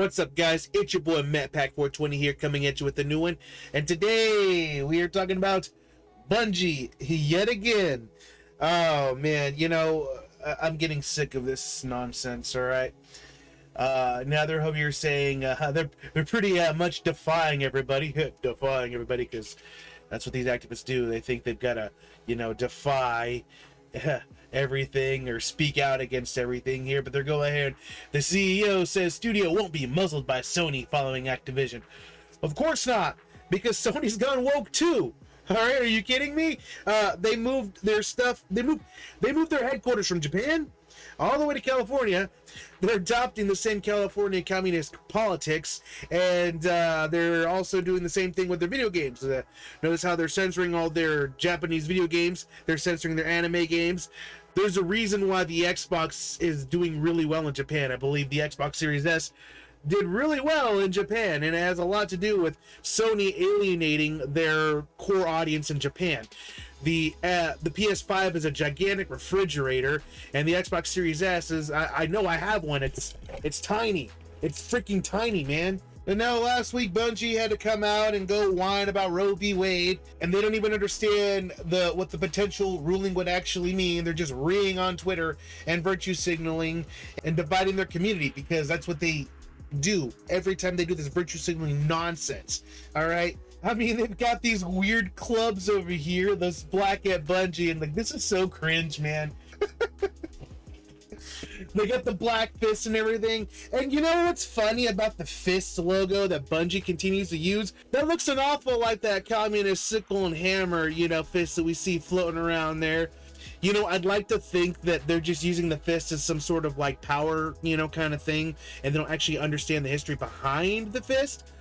What's up, guys? It's your boy Matt Pack 420 here, coming at you with a new one. And today we are talking about Bungie yet again. Oh man, I'm getting sick of this nonsense. All right. Now they're over here saying they're pretty much defying everybody, because that's what these activists do. They think they've got to, defy everything or speak out against everything here, but they're going ahead. The CEO says studio won't be muzzled by Sony following Activision. Of course not, because Sony's gone woke too. All right, are you kidding me? They moved their stuff. They moved their headquarters from Japan all the way to California. They're adopting the same California communist politics, and they're also doing the same thing with their video games. Notice how they're censoring all their Japanese video games. They're censoring their anime games. There's a reason why the Xbox is doing really well in Japan. I believe the Xbox Series S did really well in Japan, and it has a lot to do with Sony alienating their core audience in Japan. The PS5 is a gigantic refrigerator, and the Xbox Series S is, I know I have one, it's tiny. It's freaking tiny, man. And now last week Bungie had to come out and go whine about Roe v. Wade, and they don't even understand what the potential ruling would actually mean. They're just reeing on Twitter and virtue signaling and dividing their community, because that's what they do every time they do this virtue signaling nonsense. All right, I mean, they've got these weird clubs over here, this Black at Bungie, and like, this is so cringe, man. They got the black fist and everything. And you know what's funny about the fist logo that Bungie continues to use? That looks an awful like that communist sickle and hammer, fist that we see floating around there. I'd like to think that they're just using the fist as some sort of like power, kind of thing, and they don't actually understand the history behind the fist.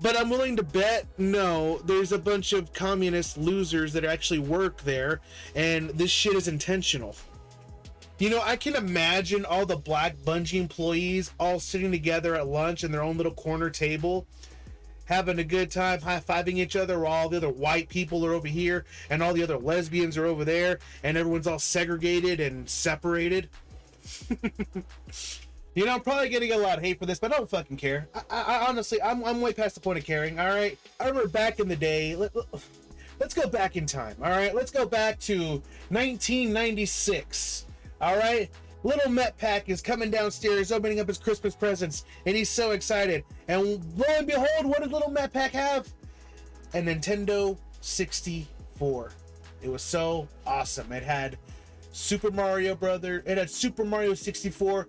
But I'm willing to bet, no, there's a bunch of communist losers that actually work there, and this shit is intentional. I can imagine all the Black Bungie employees all sitting together at lunch in their own little corner table, having a good time, high-fiving each other, while all the other white people are over here, and all the other lesbians are over there, and everyone's all segregated and separated. I'm probably gonna get a lot of hate for this, but I don't fucking care. I honestly, I'm way past the point of caring, all right? I remember back in the day, let's go back in time, all right? Let's go back to 1996, all right? Little Metpack is coming downstairs, opening up his Christmas presents, and he's so excited. And lo and behold, what did Little Metpack have? A Nintendo 64. It was so awesome. It had Super Mario Brother. It had Super Mario 64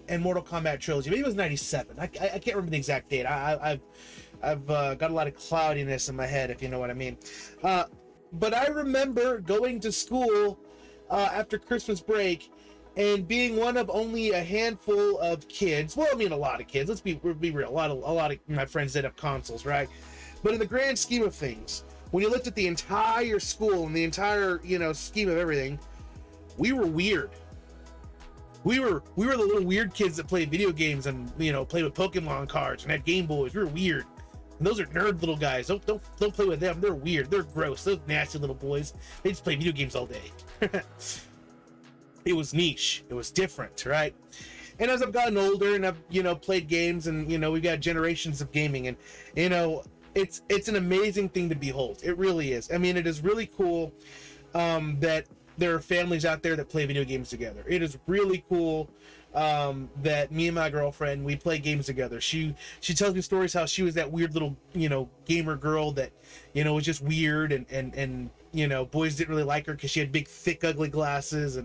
and Mortal Kombat Trilogy. Maybe it was 97. I can't remember the exact date. I've got a lot of cloudiness in my head, if you know what I mean. But I remember going to school after Christmas break and being one of only a handful of kids. Well, I mean, a lot of kids. Let's be real. A lot of my friends did have consoles, right? But in the grand scheme of things, when you looked at the entire school and the entire, scheme of everything, we were weird. We were the little weird kids that played video games and played with Pokemon cards and had Game Boys. We were weird. And those are nerd little guys. Don't play with them. They're weird. They're gross. Those nasty little boys. They just play video games all day. It was niche. It was different, right? And as I've gotten older and I've played games, and we've got generations of gaming, and it's an amazing thing to behold. It really is. I mean, it is really cool that there are families out there that play video games together. It is really cool that me and my girlfriend, we play games together. She tells me stories how she was that weird little gamer girl that was just weird, and boys didn't really like her because she had big thick ugly glasses,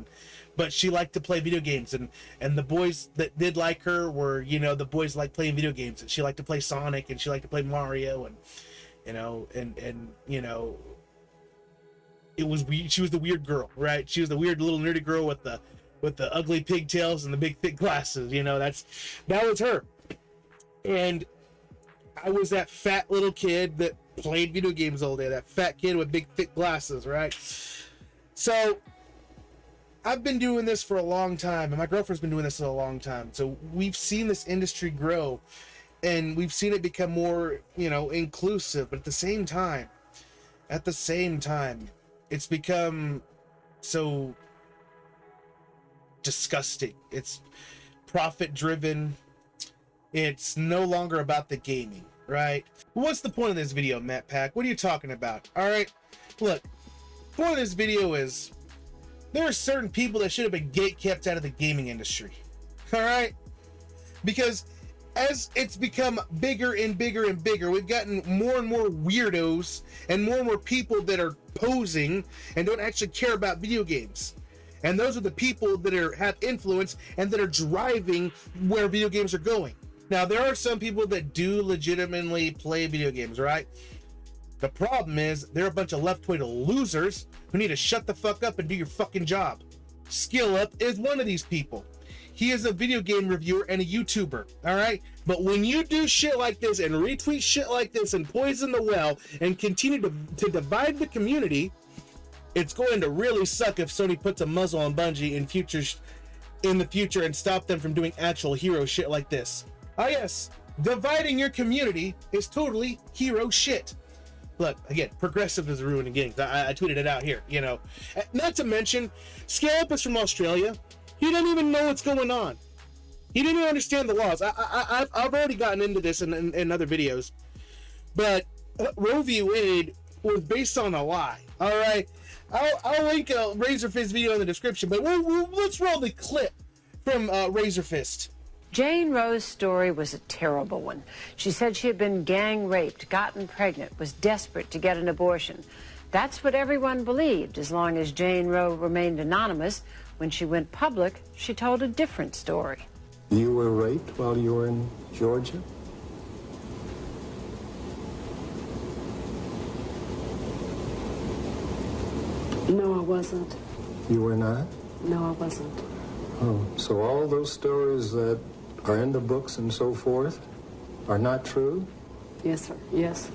but she liked to play video games, and the boys that did like her were the boys liked playing video games, and she liked to play Sonic, and she liked to play Mario, and it was weird. She was the weird girl, right? She was the weird little nerdy girl with the ugly pigtails and the big thick glasses. That was her. And I was that fat little kid that played video games all day, that fat kid with big thick glasses, right? So I've been doing this for a long time, and my girlfriend's been doing this for a long time. So we've seen this industry grow, and we've seen it become more, inclusive. But at the same time, it's become so disgusting. It's profit driven. It's no longer about the gaming, right? What's the point of this video, Matt Pack? What are you talking about? All right, look, the point of this video is there are certain people that should have been gatekept out of the gaming industry, all right? Because as it's become bigger and bigger and bigger, we've gotten more and more weirdos and more people that are posing and don't actually care about video games. And those are the people that have influence and that are driving where video games are going. Now, there are some people that do legitimately play video games, right? The problem is they're a bunch of left-wing losers who need to shut the fuck up and do your fucking job. Skill Up is one of these people. He is a video game reviewer and a YouTuber, all right? But when you do shit like this and retweet shit like this and poison the well and continue to divide the community, it's going to really suck if Sony puts a muzzle on Bungie in the future and stop them from doing actual hero shit like this. Ah yes, dividing your community is totally hero shit. Look, again, progressive is ruining games. I tweeted it out here, you know. Not to mention, Scale Up is from Australia. He doesn't even know what's going on. He didn't even understand the laws. I've already gotten into this in other videos. But Roe v. Wade was based on a lie, all right? I'll link a Razorfist video in the description, but let's roll the clip from Razorfist. Jane Roe's story was a terrible one. She said she had been gang raped, gotten pregnant, was desperate to get an abortion. That's what everyone believed as long as Jane Roe remained anonymous. When she went public, she told a different story. You were raped while you were in Georgia? No, I wasn't. You were not? No, I wasn't. Oh, so all those stories that are in the books and so forth are not true? Yes, sir. Yes.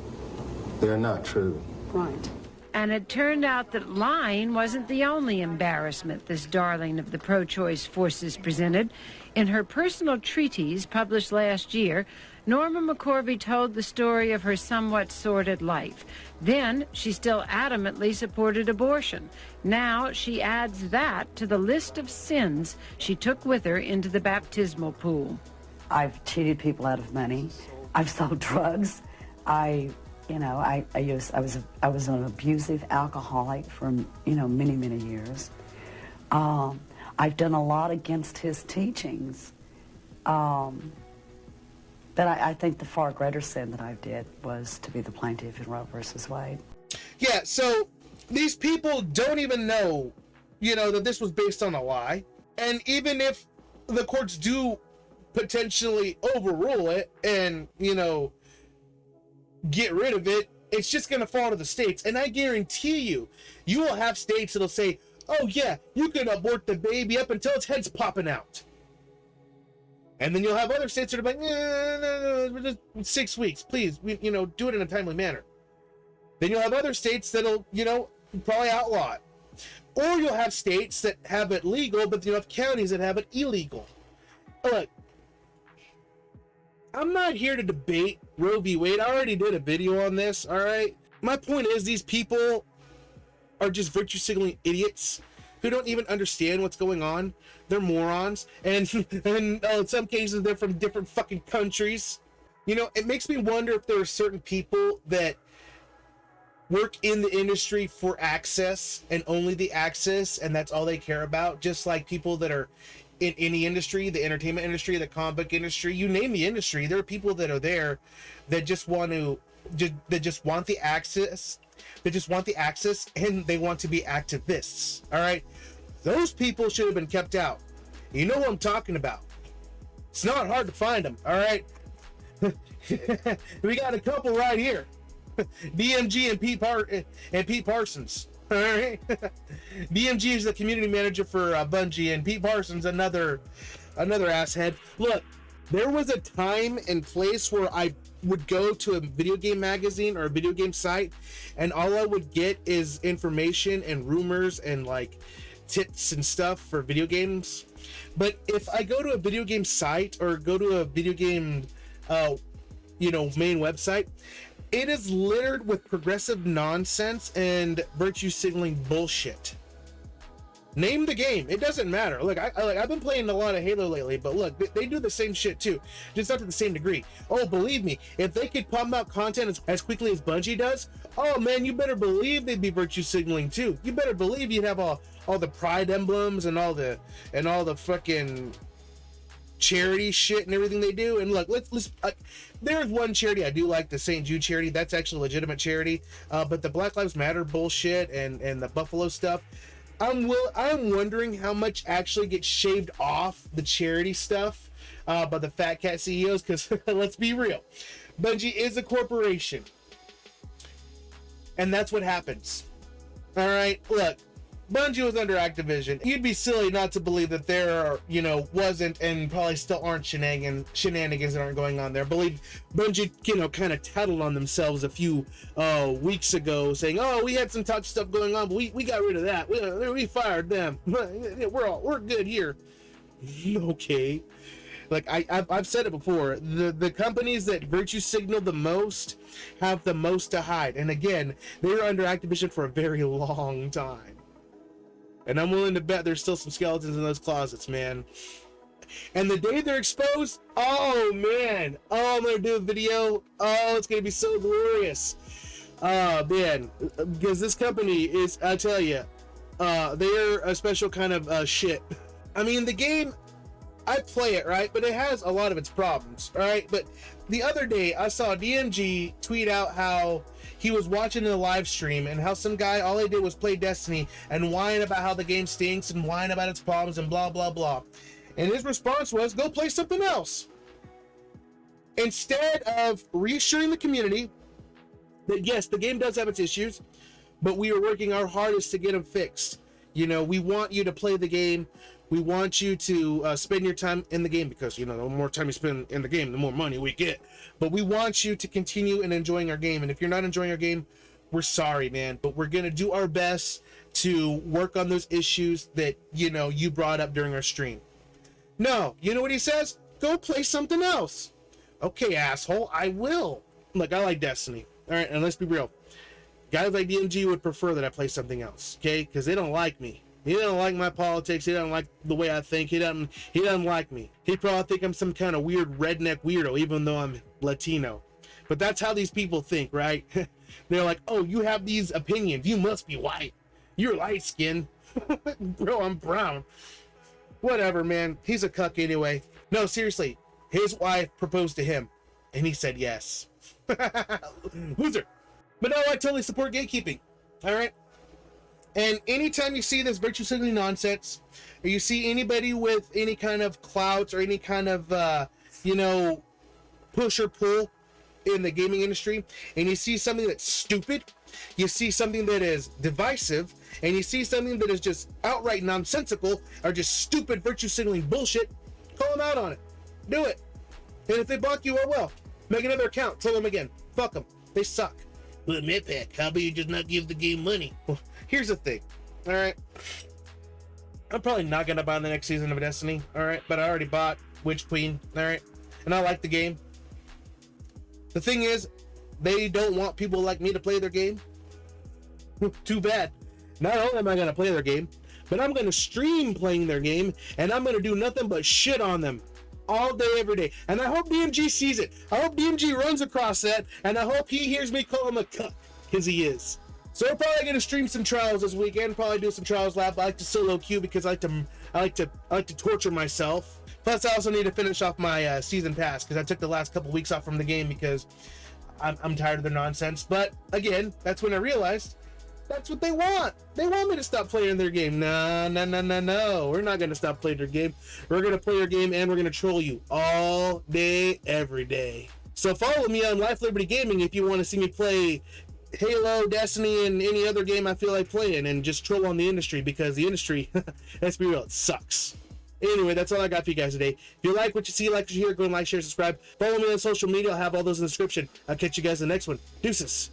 They're not true. Right. And it turned out that lying wasn't the only embarrassment this darling of the pro-choice forces presented. In her personal treatise published last year, Norma McCorvey told the story of her somewhat sordid life. Then she still adamantly supported abortion. Now she adds that to the list of sins she took with her into the baptismal pool. I've cheated people out of money. I've sold drugs. I was an abusive alcoholic for many years. I've done a lot against his teachings. But I think the far greater sin that I did was to be the plaintiff in Roe versus Wade. Yeah, so these people don't even know, that this was based on a lie. And even if the courts do potentially overrule it and, get rid of it, it's just going to fall to the states. And I guarantee you will have states that'll say, oh yeah, you can abort the baby up until its head's popping out. And then you'll have other states that are like, no, just 6 weeks, please, do it in a timely manner. Then you'll have other states that'll, probably outlaw it. Or you'll have states that have it legal, but you'll have counties that have it illegal. Look, I'm not here to debate Roe v. Wade. I already did a video on this, all right? My point is these people are just virtue signaling idiots who don't even understand what's going on. They're morons, and in some cases they're from different fucking countries. It makes me wonder if there are certain people that work in the industry for access and only the access, and that's all they care about. Just like people that are in any industry, the entertainment industry, the comic book industry, you name the industry, there are people that are there that just want the access. They just want the access, and they want to be activists. All right, those people should have been kept out. You know what I'm talking about. It's not hard to find them. All right, we got a couple right here. BMG and Pete Parsons. All right, BMG is the community manager for Bungie, and Pete Parsons another asshead. Look, there was a time and place where I would go to a video game magazine or a video game site, and all I would get is information and rumors and like tips and stuff for video games. But if I go to a video game site or go to a video game main website, it is littered with progressive nonsense and virtue signaling bullshit. Name the game. It doesn't matter. Look, I've been playing a lot of Halo lately, but look, they do the same shit too, just not to the same degree. Oh, believe me, if they could pump out content as quickly as Bungie does, oh man, you better believe they'd be virtue signaling too. You better believe you'd have all the pride emblems and all the fucking charity shit and everything they do. And look, let's there's one charity I do like, the St. Jude charity. That's actually a legitimate charity. But the Black Lives Matter bullshit and the Buffalo stuff, I'm wondering how much actually gets shaved off the charity stuff by the fat cat CEOs, because let's be real, Bungie is a corporation, and that's what happens. All right, look, Bungie was under Activision. You'd be silly not to believe that there are, wasn't and probably still aren't shenanigans that aren't going on there. I believe Bungie, kind of tattled on themselves a few weeks ago, saying, "Oh, we had some tough stuff going on, but we got rid of that. We fired them. We're good here." Okay, like I've said it before. The companies that virtue signal the most have the most to hide, and again, they were under Activision for a very long time. And I'm willing to bet there's still some skeletons in those closets, man. And the day they're exposed, oh man, I'm gonna do a video. Oh, it's gonna be so glorious. Man, because this company is, I tell you, they're a special kind of shit. I mean, the game, I play it, right? But it has a lot of its problems, right? But the other day, I saw DMG tweet out how he was watching the live stream and how some guy, all he did was play Destiny and whine about how the game stinks and whine about its problems and blah, blah, blah. And his response was, go play something else. Instead of reassuring the community that yes, the game does have its issues, but we are working our hardest to get them fixed. We want you to play the game. We want you to spend your time in the game, because the more time you spend in the game, the more money we get. But we want you to continue in enjoying our game. And if you're not enjoying our game, we're sorry, man. But we're gonna do our best to work on those issues that you brought up during our stream. No, you know what he says? Go play something else. Okay, asshole, I will. Look, I like Destiny. All right, and let's be real. Guys like DMG would prefer that I play something else, okay? Because they don't like me. He doesn't like my politics. He doesn't like the way I think. He doesn't like me. He probably think I'm some kind of weird redneck weirdo, even though I'm Latino. But that's how these people think, right? They're like, oh, you have these opinions. You must be white. You're light skinned. Bro, I'm brown. Whatever, man. He's a cuck anyway. No, seriously. His wife proposed to him, and he said yes. Loser. But no, I totally support gatekeeping. All right? And anytime you see this virtue signaling nonsense, or you see anybody with any kind of clout or any kind of, push or pull in the gaming industry, and you see something that's stupid, you see something that is divisive, and you see something that is just outright nonsensical or just stupid virtue signaling bullshit, call them out on it. Do it. And if they block you, oh well. Make another account. Tell them again. Fuck them. They suck. But Midpack, how about you just not give the game money? Well, here's the thing, all right? I'm probably not going to buy the next season of Destiny, all right? But I already bought Witch Queen, all right? And I like the game. The thing is, they don't want people like me to play their game. Too bad. Not only am I going to play their game, but I'm going to stream playing their game, and I'm going to do nothing but shit on them all day, every day. And I hope DMG sees it. I hope DMG runs across that, and I hope he hears me call him a cuck, because he is. So we're probably gonna stream some trials this weekend. Probably do some trials lab. I like to solo queue because I like to torture myself. Plus, I also need to finish off my season pass, because I took the last couple weeks off from the game because I'm tired of their nonsense. But again, that's when I realized that's what they want. They want me to stop playing their game. No. We're not going to stop playing their game. We're going to play your game, and we're going to troll you all day, every day. So follow me on Life Liberty Gaming if you want to see me play Halo, Destiny, and any other game I feel like playing, and just troll on the industry, because the industry, let's be real, it sucks. Anyway, that's all I got for you guys today. If you like what you see, like what you hear, go and like, share, subscribe. Follow me on social media. I'll have all those in the description. I'll catch you guys in the next one. Deuces.